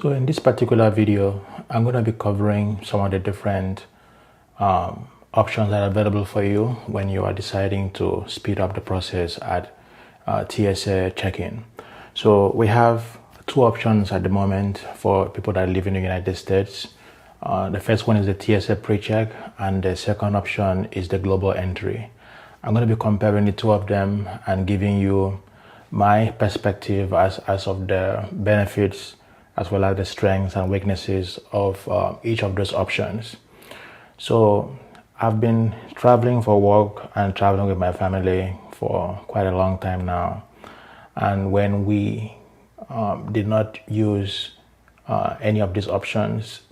So in this particular video, I'm going to be covering some of the different options that are available for you when you are deciding to speed up the process at TSA check-in. So we have two options at the moment for people that live in the United States. The first one is the TSA pre-check, and the second option is the global entry. I'm going to be comparing the two of them and giving you my perspective as of the benefits as well as the strengths and weaknesses of each of those options. So I've been traveling for work and traveling with my family for quite a long time now. And when we did not use any of these options,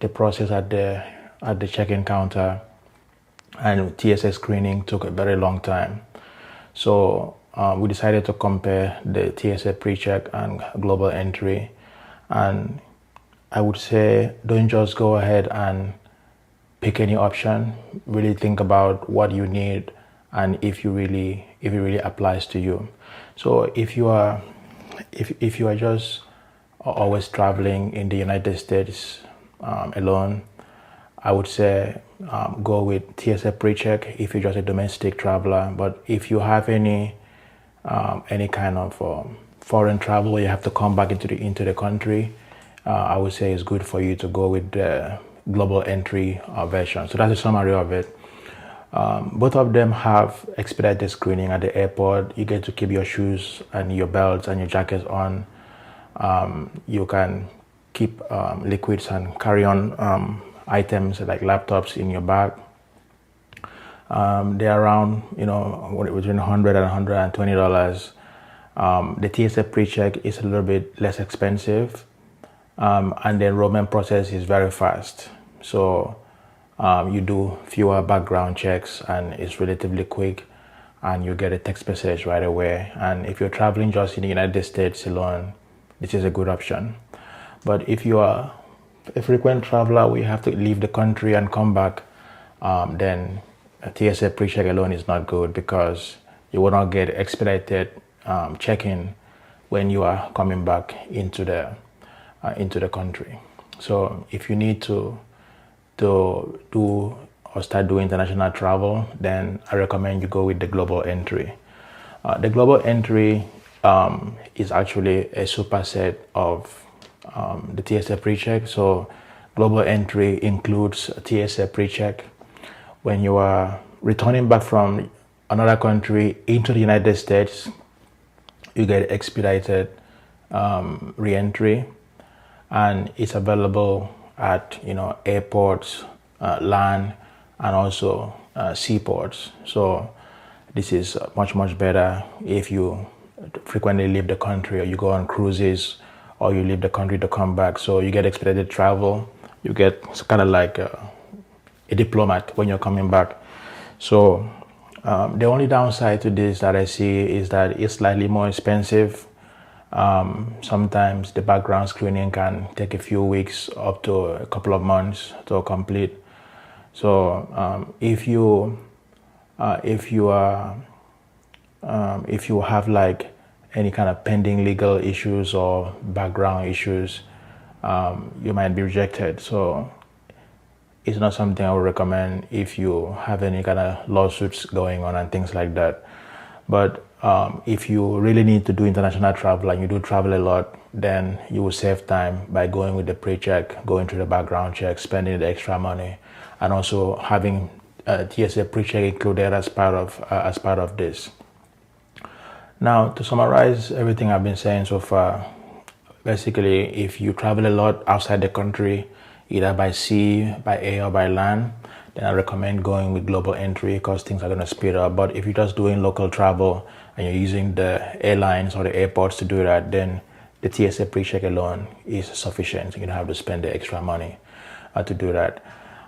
the process at the check-in counter and TSA screening took a very long time. So we decided to compare the TSA pre-check and global entry. And I would say don't just go ahead and pick any option. Really think about what you need and if it really applies to you. So if you are just always traveling in the United States alone, I would say go with TSA pre-check if you're just a domestic traveler. But if you have any kind of foreign travel where you have to come back into the country, I would say it's good for you to go with the global entry version. So that's a summary of it. Both of them have expedited screening at the airport. You get to keep your shoes and your belts and your jackets on. You can keep liquids and carry-on items like laptops in your bag. They're around, between $100 and $120. The TSA pre-check is a little bit less expensive, and the enrollment process is very fast. So you do fewer background checks and it's relatively quick, and you get a text message right away. And if you're traveling just in the United States alone, this is a good option. But if you are a frequent traveler where you have to leave the country and come back, then a TSA pre-check alone is not good, because you will not get expedited check-in when you are coming back into the country. So if you need to do or start doing international travel, then I recommend you go with the global entry. The global entry is actually a superset of the TSA pre-check. So global entry includes TSA pre-check. When you are returning back from another country into the United States, you get expedited re-entry, and it's available at airports, land, and also seaports. So this is much better if you frequently leave the country, or you go on cruises, or you leave the country to come back. So you get expedited travel. You get kind of like a diplomat when you're coming back. So the only downside to this that I see is that it's slightly more expensive. Sometimes the background screening can take a few weeks up to a couple of months to complete. So if you have like any kind of pending legal issues or background issues, you might be rejected. So it's not something I would recommend if you have any kind of lawsuits going on and things like that. But if you really need to do international travel and you do travel a lot, then you will save time by going with the pre-check, going through the background check, spending the extra money, and also having TSA pre-check included as part of this. Now, to summarize everything I've been saying so far, basically, if you travel a lot outside the country, either by sea, by air, or by land, then I recommend going with global entry, because things are going to speed up. But if you're just doing local travel and you're using the airlines or the airports to do that, then the TSA pre-check alone is sufficient. You don't have to spend the extra money to do that.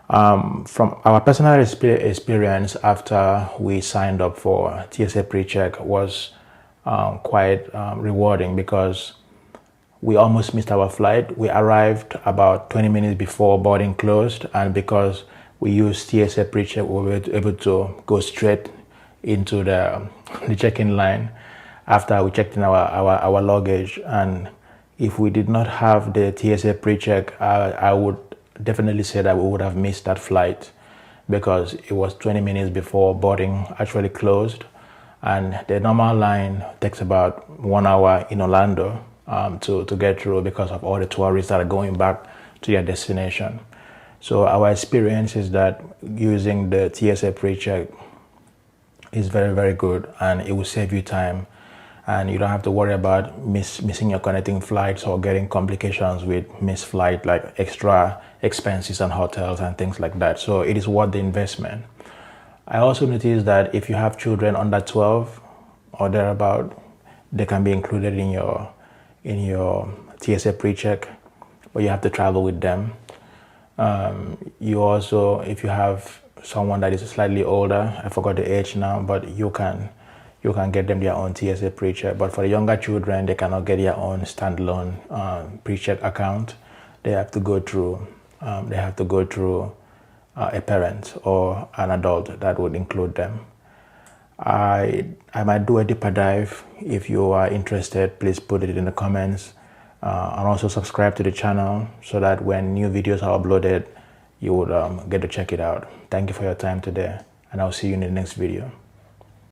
From our personal experience after we signed up for TSA pre-check was quite rewarding, because we almost missed our flight. We arrived about 20 minutes before boarding closed, and because we used TSA pre-check, we were able to go straight into the check-in line after we checked in our luggage. And If we did not have the TSA pre-check, I would definitely say that we would have missed that flight, because it was 20 minutes before boarding actually closed, and the normal line takes about 1 hour in Orlando to get through, because of all the tourists that are going back to their destination. So our experience is that using the TSA pre-check is very, very good, and it will save you time, and you don't have to worry about missing your connecting flights or getting complications with missed flight, like extra expenses and hotels and things like that. So it is worth the investment. I also noticed that if you have children under 12 or thereabout, they can be included in your TSA pre-check, but you have to travel with them. You also, if you have someone that is slightly older, I forgot the age now, but you can get them their own TSA pre-check. But for the younger children, they cannot get their own standalone pre-check account. They have to go through a parent or an adult that would include them. I might do a deeper dive. If you are interested, please put it in the comments, and also subscribe to the channel so that when new videos are uploaded, you would get to check it out. Thank you for your time today, and I'll see you in the next video.